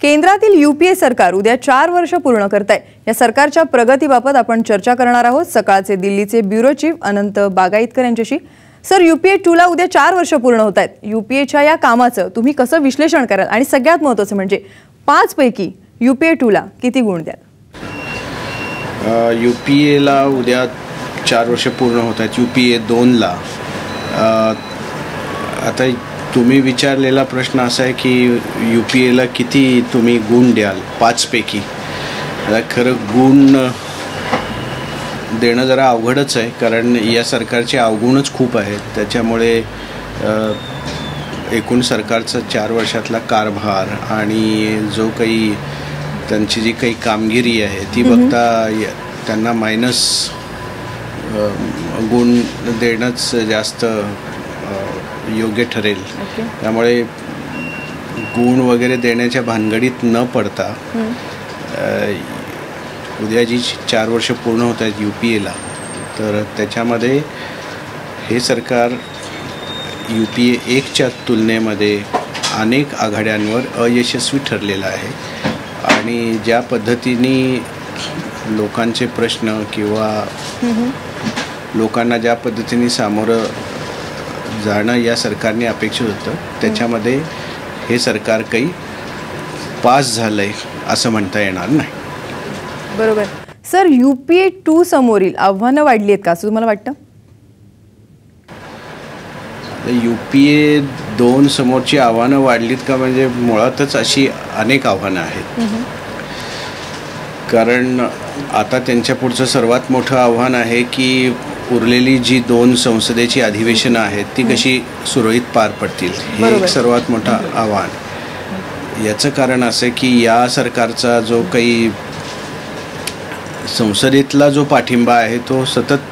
केंद्रातील यूपीए सरकार उद्या 4 वर्ष पूर्ण करत आहे। या सरकारच्या प्रगतीबाबत आपण चर्चा करणार आहोत सकाळचे दिल्लीचे ब्युरो चीफ अनंत बागायतकर यांच्याशी। सर, यूपीए 2 ला उद्या 4 वर्ष पूर्ण होत आहेत। यूपीएच्या या कामाचं तुम्ही कसं विश्लेषण कराल आणि सगळ्यात महत्त्वाचं म्हणजे 5 पैकी यूपीए 2 ला किती गुण द्याल? यूपीए ला उद्या 4 वर्ष पूर्ण होत आहेत। यूपीए 2 ला आता तुम्ही विचारलेला प्रश्न असा आहे की यूपीएला किती तुम्ही गुण द्याल 5 पैकी। खरं गुण देणं जरा अवघडच आहे, कारण या सरकारचे अवगुणच खूप आहेत। त्याच्यामुळे एकूण सरकारचा 4 वर्षातला कारभार आणि जो काही त्यांची जी काही कामगिरी आहे ती बघता त्यांना मायनस गुण देणंच जास्त योग्य ठरेल। त्यामुळे गुण वगैरे देण्याच्या भानगडीत न पडता उद्या जी 4 वर्ष पूर्ण होत आहेत यूपीएला, तर त्याच्यामध्ये हे सरकार यूपीए 1च्या तुलनेमध्ये अनेक आघाड्यांवर अयशस्वी ठरलेलं आहे। आणि ज्या पद्धतीने लोकांचे प्रश्न किंवा लोकांना ज्या पद्धतीने सामोरं जाणं या सरकारने अपेक्षित होतं, त्याच्यामध्ये हे सरकार काही पास झालंय असं म्हणता येणार नाही। बरोबर। सर, यूपीए 2 समोरील आव्हानं वाढली आहेत का असं तुम्हाला वाटतं? यूपीए 2 समोरची आव्हानं वाढलीत का म्हणजे मुळातच अशी अनेक आव्हानं आहेत। कारण आता त्यांच्या पुढचं सर्वात मोठं आव्हान आहे की उरलेली जी 2 संसदेची अधिवेशनं आहेत ती कशी सुरळीत पार पडतील, हे एक सर्वात मोठं आव्हान। याचं कारण असं की या सरकारचा जो काही संसदेतला जो पाठिंबा आहे तो सतत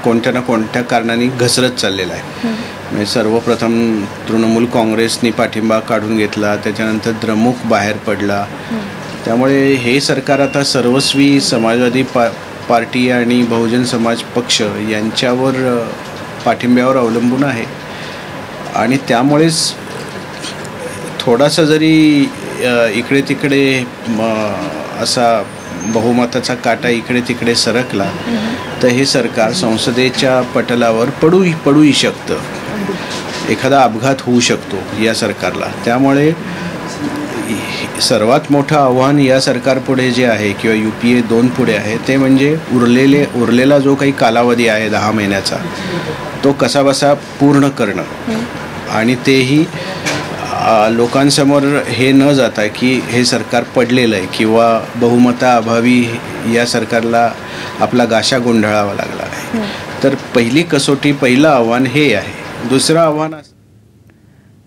कोणत्या ना कोणत्या कारणाने घसरत चाललेला आहे। म्हणजे सर्वप्रथम तृणमूल काँग्रेसनी पाठिंबा काढून घेतला, त्याच्यानंतर द्रमुक बाहेर पडला। त्यामुळे हे सरकार आता सर्वस्वी समाजवादी पार्टी आणि बहुजन समाज पक्ष यांच्यावर पाठिंब्यावर अवलंबून आहे। आणि त्यामुळेच थोडासा जरी इकडे तिकडे असा बहुमताचा काटा इकडे तिकडे सरकला तर हे सरकार संसदेच्या पटलावर पडूही शकतं, एखादा अपघात होऊ शकतो या सरकारला। त्यामुळे सर्वात मोठं आव्हान या सरकारपुढे जे आहे किंवा यूपीए 2 पुढे आहे ते म्हणजे उरलेला जो काही कालावधी आहे 10 महिन्याचा तो कसाबसा पूर्ण करणं। आणि तेही लोकांसमोर हे न जाता की हे सरकार पडलेलं आहे किंवा बहुमताअभावी या सरकारला आपला गाशा गुंडाळावा लागला आहे। तर पहिली कसोटी, पहिलं आव्हान हे आहे। दुसरं आव्हान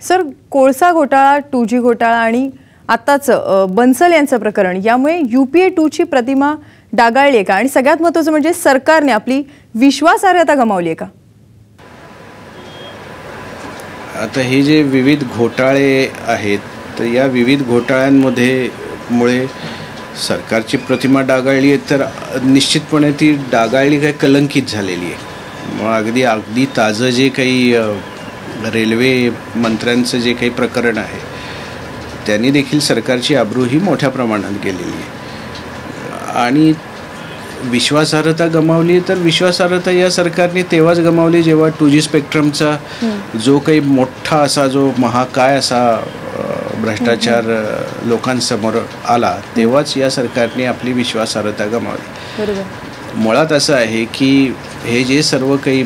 सर, कोळसा घोटाळा, 2G घोटाळा आणि आताच बन्सल यांचं प्रकरण, यामुळे यूपीए 2 ची प्रतिमा डागाळली आहे का? आणि सगळ्यात महत्त्वाचं म्हणजे सरकारने आपली विश्वासार्हता गमावली आहे का? आता हे जे विविध घोटाळे आहेत तर या विविध घोटाळ्यांमुळे सरकारची प्रतिमा डागाळली आहे, तर निश्चितपणे ती डागाळली काय कलंकित झालेली आहे। मग अगदी ताजं जे काही रेल्वे मंत्र्यांचं जे काही प्रकरण आहे त्यांनी देखील सरकारची अब्रू ही मोठ्या प्रमाणात गेलेली आहे। आणि विश्वासार्हता गमावली, तर विश्वासार्हता या सरकारने तेव्हाच गमावली जेव्हा 2G स्पेक्ट्रमचा जो काही मोठा असा जो महाकाय असा भ्रष्टाचार लोकांसमोर आला, तेव्हाच या सरकारने आपली विश्वासार्हता गमावली। मुळात असं आहे की हे जे सर्व काही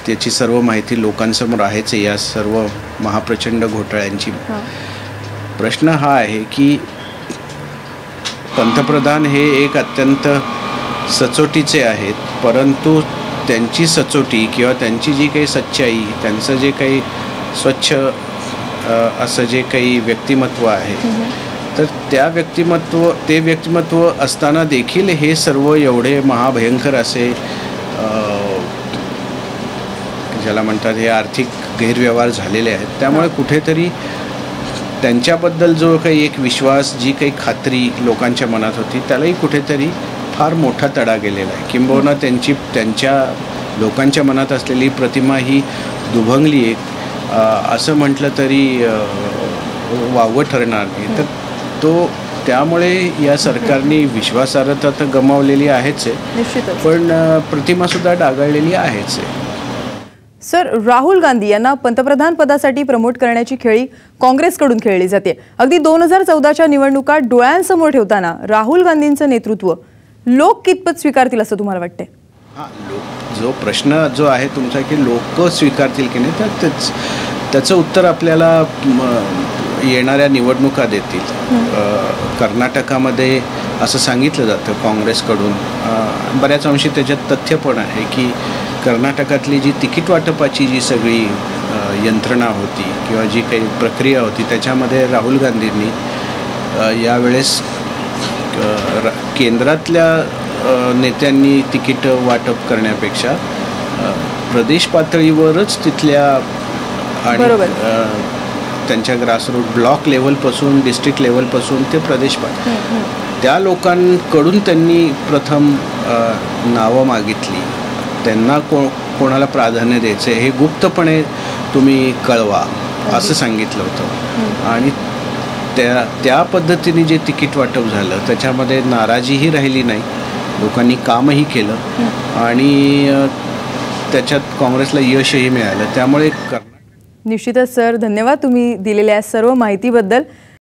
त्याची सर्व माहिती लोकांसमोर आहेच या सर्व महाप्रचंड घोटाळ्यांची। प्रश्न हा आहे की पंतप्रधान हे एक अत्यंत सचोटीचे आहेत, परंतु त्यांची सचोटी किंवा त्यांची जी काही सच्चाई, त्यांचं जे काही स्वच्छ असं जे काही व्यक्तिमत्व आहे, तर ते व्यक्तिमत्व असताना देखील हे सर्व एवढे महाभयंकर असे ज्याला म्हणतात हे आर्थिक गैरव्यवहार झालेले आहेत। त्यामुळे कुठेतरी त्यांच्याबद्दल जो काही एक विश्वास, जी काही खात्री लोकांच्या मनात होती त्यालाही कुठेतरी फार मोठा तडा गेलेला आहे। किंबहुना त्यांच्या लोकांच्या मनात असलेली प्रतिमा ही दुभंगली आहे असं म्हटलं तरी वावगं ठरणार नाही। तर त्यामुळे या सरकारने विश्वासार्हता तर गमावलेली आहेच आहे, निश्चितच. पण प्रतिमासुद्धा डागाळलेली आहेच आहे. सर, राहुल गांधी यांना पंतप्रधान पदासाठी प्रमोट करण्याची खेळी काँग्रेसकडून खेळली जाते. अगदी 2014च्या निवडणुका डोळ्यांसमोर ठेवताना राहुल गांधींचं नेतृत्व लोक कितपत स्वीकारतील असं तुम्हाला वाटतंय? जो प्रश्न जो आहे तुमचा की लोक स्वीकारतील की नाही, तर त्याचं उत्तर आपल्याला येणाऱ्या निवडणुका देतील. कर्नाटकामध्ये असं सांगितलं जातं काँग्रेसकडून, बऱ्याच अंशी त्याच्यात तथ्य पण आहे की कर्नाटकातली जी तिकीट वाटपाची जी सगळी यंत्रणा होती किंवा जी काही प्रक्रिया होती त्याच्यामध्ये राहुल गांधींनी यावेळेस केंद्रातल्या नेत्यांनी तिकीट वाटप करण्यापेक्षा प्रदेश पातळीवरच तिथल्या आणि त्यांच्या ग्रासरूट ब्लॉक लेवलपासून डिस्ट्रिक्ट लेवलपासून ते प्रदेश त्या लोकांकडून त्यांनी प्रथम नावं मागितली. त्यांना कोणाला प्राधान्य द्यायचं हे गुप्तपणे तुम्ही कळवा असं सांगितलं होतं. आणि त्या पद्धतीने जे तिकीट वाटप झालं त्याच्यामध्ये नाराजीही राहिली नाही, लोकांनी कामही केलं आणि त्याच्यात काँग्रेसला यशही मिळालं. त्यामुळे निश्चितच सर, धन्यवाद तुम्ही दिलेल्या सर्व माहितीबद्दल.